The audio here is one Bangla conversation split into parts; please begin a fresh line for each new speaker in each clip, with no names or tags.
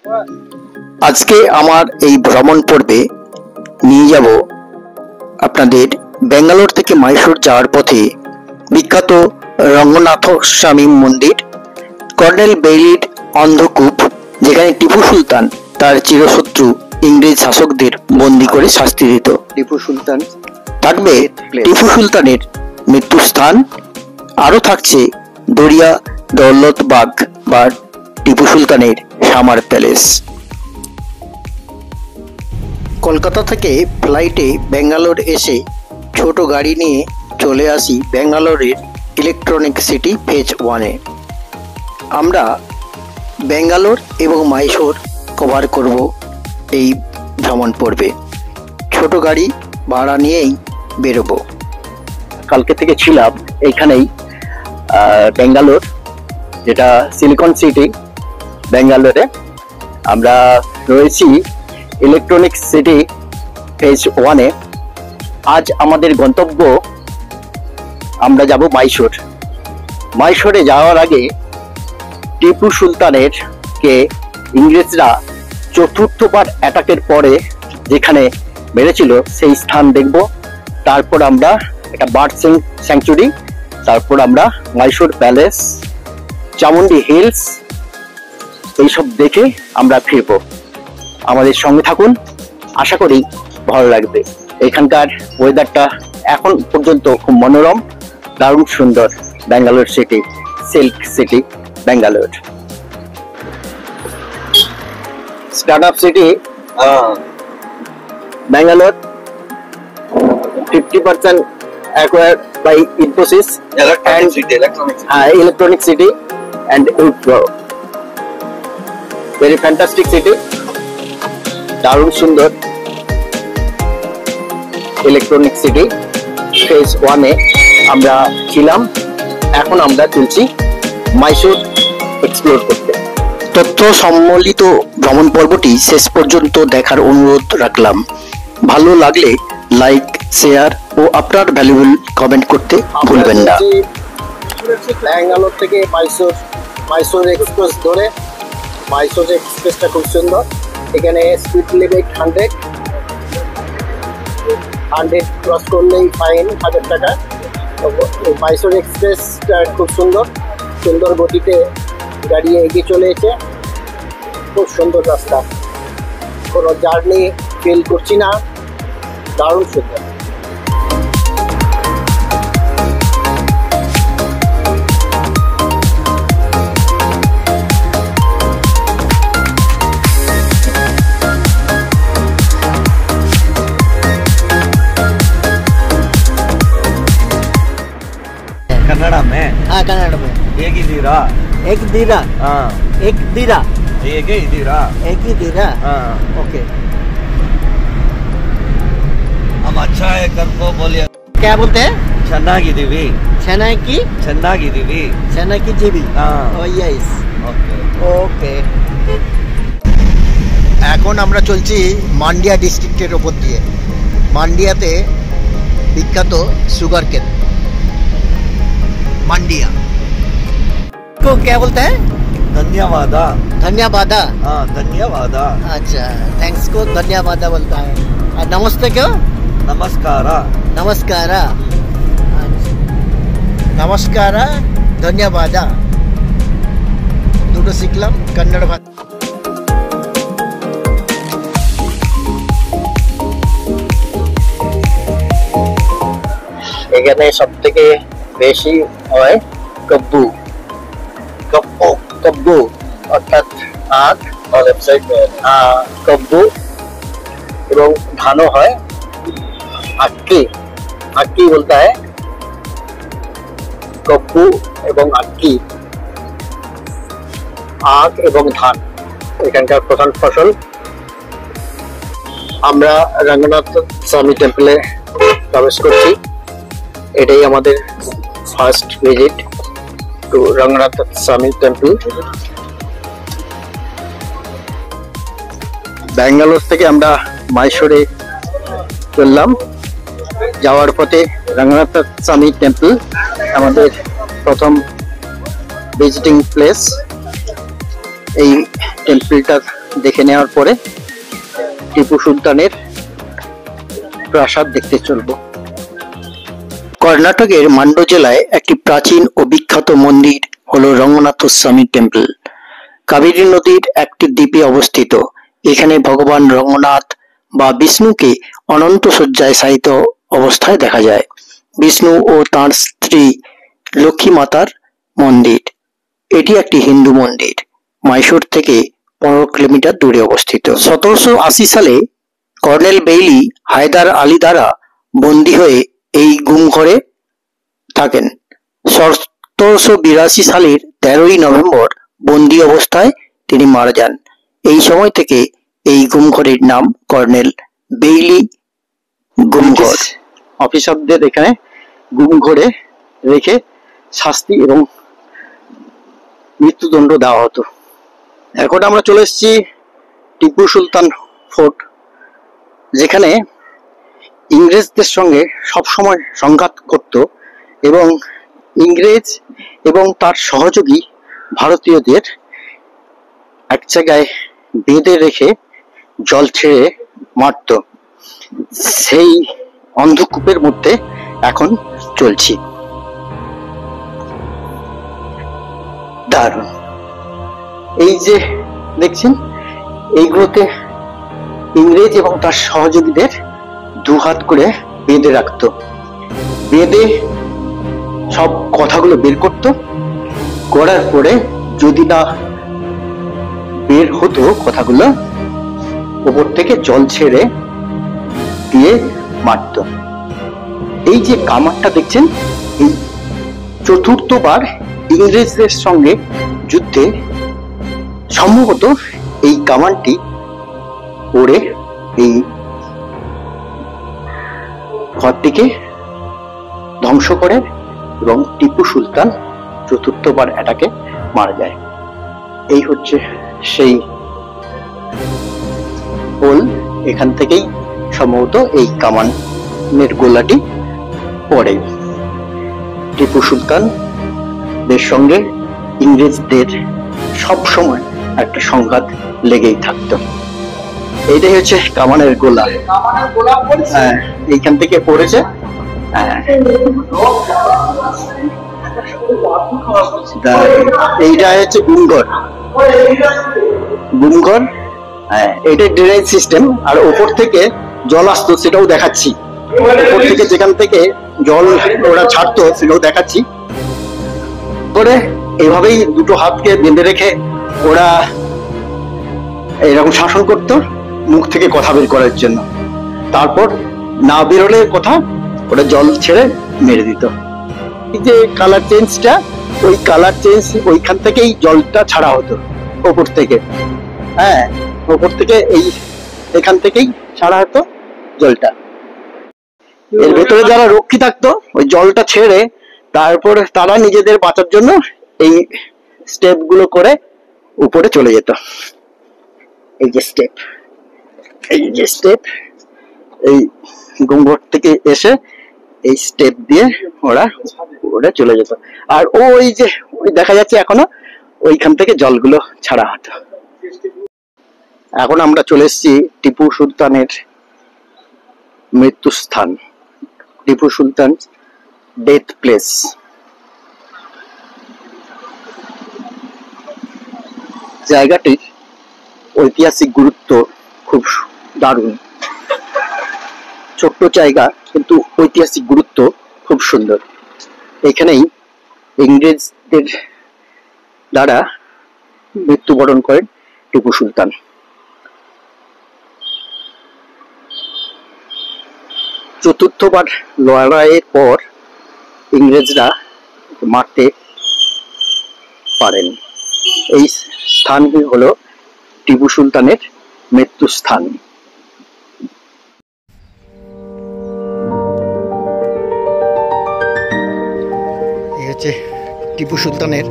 আজকে আমার এই ভ্রমণ পর্বে নিয়ে যাব আপনাদের ব্যাঙ্গালোর থেকে মাইসোর যাওয়ার পথে বিখ্যাত রঙ্গনাথ স্বামী মন্দির, কর্নেল বেইলির অন্ধকূপ, যেখানে টিপু সুলতান তার চিরশত্রু ইংরেজ শাসকদের বন্দী করে শাস্তি দিত। টিপু সুলতান থাকবে টিপু সুলতানের মৃত্যুস্থান, আরো থাকছে দরিয়া দৌলতবাগ বা টিপু সুলতানের সামার প্যালেস। কলকাতা থেকে ফ্লাইটে ব্যাঙ্গালোর এসে ছোট গাড়ি নিয়ে চলে আসি ব্যাঙ্গালোরের ইলেকট্রনিক সিটি ফেজ 1-এ। আমরা ব্যাঙ্গালোর এবং মাইসোর কভার করব এই ভ্রমণ পর্বে। ছোট গাড়ি ভাড়া নিয়েই বেরোবো। কালকে থেকে ছিলাম এইখানেই ব্যাঙ্গালোর, যেটা সিলিকন সিটি ব্যাঙ্গালোরে। আমরা রয়েছি ইলেকট্রনিক সিটি ফেজ 1-এ। আজ আমাদের গন্তব্য, আমরা যাব মাইসোর। মাইসোরে যাওয়ার আগে টিপু সুলতানের কে ইংরেজরা চতুর্থবার অ্যাটাকের পরে যেখানে মেরেছিল সেই স্থান দেখব। তারপর আমরা একটা বার্ড স্যাংচুরি, তারপর আমরা মাইসোর প্যালেস, চামুন্ডি হিলস, এইসব দেখে আমরা ফিরব। আমাদের সঙ্গে থাকুন, আশা করি ভালো লাগবে। এখানকার ওয়েদারটা এখন পর্যন্ত খুব মনোরম, দারুণ সুন্দর। Bangalore city, silk city Bangalore. Startup city Bangalore, 50% acquired by Infosys, electronic city and Wipro. Very fantastic city, দারুণ সুন্দর। ইলেকট্রনিক সিটি ফেজ 1-এ আমরা ছিলাম, এখন আমরা চলছি মাইসোর এক্সপ্লোর করতে। তথ্য সম্বলিত ভ্রমণ পর্বটি শেষ পর্যন্ত দেখার অনুরোধ রাখলাম। ভালো লাগলে লাইক, শেয়ার ও আপনার ভ্যালুয়েবল কমেন্ট করতে ভুলবেন না। ব্যাঙ্গালোর থেকে মাইসোর এক্সপ্রেস ধরে, মাইসোর এক্সপ্রেসটা খুব সুন্দর। এখানে স্পিড লিমিট 100 ক্রস করলেই ফাইন 1000 টাকা। মাইসোর এক্সপ্রেসটা খুব সুন্দর গতিতে গাড়ি এগিয়ে চলেছে। খুব সুন্দর রাস্তা, কোনো জার্নি ফিল করছি না, দারুণ সুন্দর।
कन्नड़ा में?
हाँ कन्नड़ में।
एक ही दीरा।
एक दीरा?
हाँ।
एक दीरा?
एक ही दीरा।
एक ही दीरा?
हाँ।
ओके।
हम अच्छा है कर को बोलिए।
क्या बोलते हैं?
छन्ना की देवी।
छेना की?
छन्ना की देवी।
छेना की जीबी?
हाँ।
Oh yes.
ओके।
ওকে। এখন আমরা চলছি মান্ডিয়া ডিস্ট্রিক্টের ওপর দিয়ে। মান্ডিয়াতে বিখ্যাত সুগার কেন, मांडिया को क्या बोलते हैं?
धन्यवाद।
धन्यवाद।
हाँ, धन्यवाद।
अच्छा, थैंक्स को धन्यवाद बोलता है। और नमस्ते क्यों?
नमस्कार।
नमस्कार। नमस्कार, धन्यवाद দুটো শিখলাম কন্নড় ভাষা। এখানে সবথেকে বেশি হয় কব্বু। কব্বু অর্থাৎ আখ, কব্বু, এবং ধানও হয়। আক্কি, আক্কি বলতে হয়। কব্বু এবং আক্কি, আখ এবং ধান এখানকার প্রধান ফসল। আমরা রঙ্গনাথ স্বামী টেম্পলে প্রবেশ করছি। এটাই আমাদের ফার্স্ট ভিজিট টু রঙ্গনাথ স্বামী টেম্পল। ব্যাঙ্গালোর থেকে আমরা মাইসোরে চললাম। যাওয়ার পথে রঙ্গনাথ স্বামী টেম্পল আমাদের প্রথম ভিজিটিং প্লেস। এই টেম্পলটার
দেখে নেওয়ার পরে টিপু সুলতানের প্রাসাদ দেখতে চলব। কর্ণাটকের মান্ডু জেলায় একটি প্রাচীন ও বিখ্যাত মন্দির হলো রঙ্গনাথ স্বামী টেম্পল। কাবেরী নদীর একটি দ্বীপে অবস্থিত। এখানে ভগবান রঙ্গনাথ বা বিষ্ণুকে অনন্ত শয্যায় শায়িত অবস্থায় দেখা যায়। বিষ্ণু ও তাঁর স্ত্রী লক্ষ্মী মাতার মন্দির। এটি একটি হিন্দু মন্দির। মাইসোর থেকে 15 কিলোমিটার দূরে অবস্থিত। 1780 সালে কর্নেল বেইলি হায়দার আলী দ্বারা বন্দী হয়ে এই গুমঘরে থাকেন। 1782 সালের 13ই নভেম্বর বন্দী অবস্থায় তিনি মারা যান। এই সময় থেকে এই গুমঘরের নাম কর্নেল বেইলি গুমঘর। অফিসারদের এখানে গুমঘরে রেখে শাস্তি এবং মৃত্যুদণ্ড দেওয়া হতো। এখন আমরা চলে এসেছি টিপু সুলতান ফোর্ট, যেখানে ইংরেজদের সঙ্গে সবসময় সংঘাত করত এবং ইংরেজ এবং তার সহযোগী ভারতীয়দের এক জায়গায় বেঁধে রেখে জল ছেড়ে মারত। সেই অন্ধকূপের মধ্যে এখন চলছি। দারুণ। এই যে দেখছেন, এইগুলোতে ইংরেজ এবং তার সহযোগীদের দুহাত করে বেঁধে রাখতো। বেঁধে সব কথাগুলো বের করতো। করার পরে যদি না বের হতো কথাগুলো, উপর থেকে জল ছেড়ে দিয়ে মারতো। এই যে কামানটা দেখছেন, এই চতুর্থবার ইংরেজদের সঙ্গে যুদ্ধে সম্ভবত এই কামানটি ওড়ে এই ঘরটিকে ধ্বংস করে এবং টিপু সুলতান চতুর্থবার এটাকে মারা যায়। এই হচ্ছে সেই পোল। এখান থেকেই সম্ভবত এই কামানের গোলাটি পড়ে। টিপু সুলতানদের সঙ্গে ইংরেজদের সব সময় একটা সংঘাত লেগেই থাকতো। এইটাই হচ্ছে কামানের গোলা। হ্যাঁ, এইখান থেকে পড়েছে। এইটা হচ্ছে গুমঘর। গুমঘর, হ্যাঁ, এটা ড্রেনেজ সিস্টেম। আর ওপর থেকে জল আসতো সেটাও দেখাচ্ছি। ওপর থেকে যেখান থেকে জল ওরা ছাড়তো সেটাও দেখাচ্ছি। করে এভাবেই দুটো হাতকে বেঁধে রেখে ওরা এরকম শাসন করতো মুখ থেকে কথা বের করার জন্য। তারপর না বেরোলে কথা, ওরা জল ছেড়ে মেরে দিত। এই যে কালার চেঞ্জটা, ওই কালার চেঞ্জ ওইখান থেকেই জলটা ছাড়া হতো ওপর থেকে। হ্যাঁ, ওপর থেকে এখান থেকেই ছাড়া হতো জলটা। এর ভেতরে যারা রক্ষী থাকতো ওই জলটা ছেড়ে তারপর তারা নিজেদের বাঁচার জন্য এই স্টেপ গুলো করে উপরে চলে যেত। এই যে স্টেপ, এই যে স্টেপ, এই গুমঘর থেকে এসে এই স্টেপ দিয়ে ওরা চলে যেত। আর ওই যে দেখা যাচ্ছে এখনো ওইখান থেকে জলগুলো ছাড়া হতো। এখন আমরা চলে এসেছি টিপু সুলতানের মৃত্যুস্থান, টিপু সুলতান ডেথ প্লেস। জায়গাটির ঐতিহাসিক গুরুত্ব খুব দারুণ। ছোট্ট জায়গা কিন্তু ঐতিহাসিক গুরুত্ব খুব সুন্দর। এখানেই ইংরেজদের দ্বারা মৃত্যুবরণ করেন টিপু সুলতান। চতুর্থবার লড়াইয়ের পর ইংরেজরা মারতে পারেন। এই স্থানটি হলো টিপু সুলতানের মৃত্যুস্থান। এই হচ্ছে টিপু সুলতানের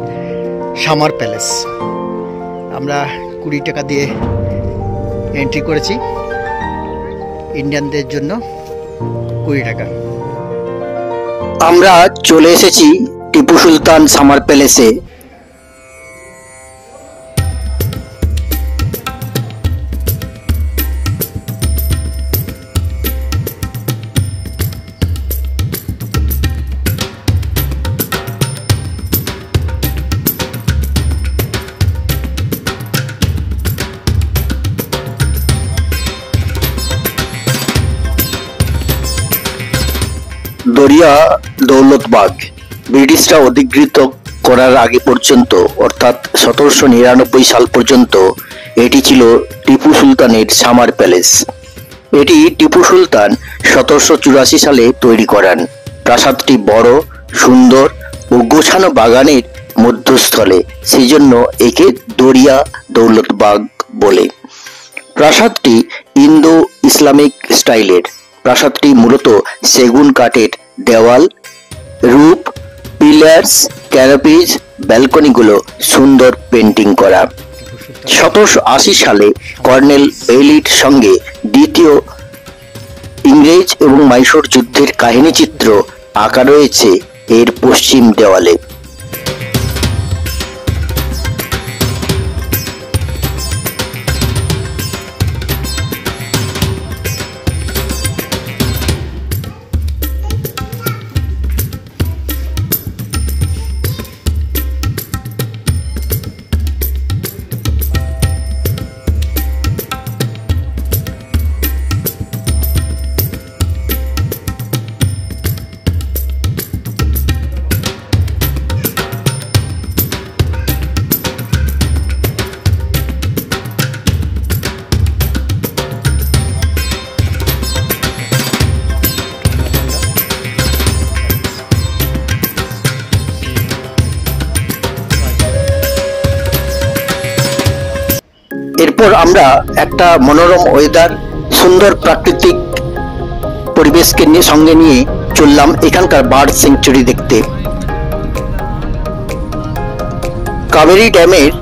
সামার প্যালেস। আমরা 20 টাকা দিয়ে এন্ট্রি করেছি, ইন্ডিয়ানদের জন্য 20 টাকা। আমরা চলে এসেছি টিপু সুলতান সামার প্যালেসে। দরিয়া দৌলতবাগ ব্রিটিশরা অধিকৃত করার আগে পর্যন্ত অর্থাৎ 1799 সাল পর্যন্ত এটি ছিল টিপু সুলতানের সামার প্যালেস। এটি টিপু সুলতান 1784 সালে তৈরি করান। প্রাসাদটি বড়, সুন্দর ও গোছানো বাগানের মধ্যস্থলে, সেই জন্য একে দরিয়া দৌলতবাগ বলে। প্রাসাদটি ইন্দো ইসলামিক স্টাইলের। প্রাসাদটি মূলত সেগুন কাঠের দেওয়াল, রূপ, পিলার্স, ক্যানোপিজ, ব্যালকনিগুলো সুন্দর পেন্টিং করা। 1780 সালে কর্নেল বেইলির সঙ্গে দ্বিতীয় ইংরেজ এবং মাইসোর যুদ্ধের কাহিনী চিত্র আঁকা রয়েছে এর পশ্চিম দেওয়ালে। এরপর আমরা একটা মনোরম ওয়েদার, সুন্দর প্রাকৃতিক পরিবেশকে সঙ্গে নিয়ে চললাম এখানকার বার্ড স্যাংচুরি দেখতে। কাবেরী ড্যামের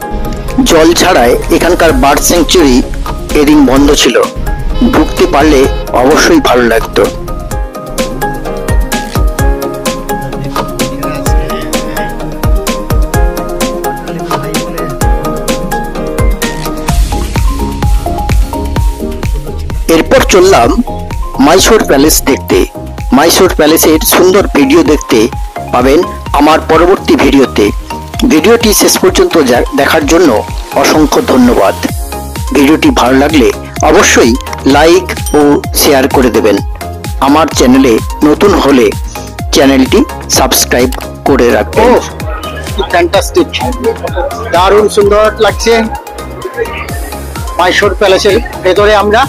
জল ছাড়ায় এখানকার বার্ড স্যাংচুরি এদিন বন্ধ ছিল। ঢুকতে পারলে অবশ্যই ভালো লাগতো। এরপর চললাম মাইসোর প্যালেস দেখতে। মাইসোর প্যালেসের সুন্দর ভিডিও দেখতে পাবেন আমার পরবর্তী ভিডিওতে। ভিডিওটি শেষ পর্যন্ত দেখার জন্য অসংখ্য ধন্যবাদ। ভিডিওটি ভালো লাগলে অবশ্যই লাইক ও শেয়ার করে দেবেন। আমার চ্যানেলে নতুন হলে চ্যানেলটি সাবস্ক্রাইব করে রাখবেন।
ফ্যান্টাস্টিক, দারুণ সুন্দর লাগছে। মাইসোর প্যালেসের ভেতরে আমরা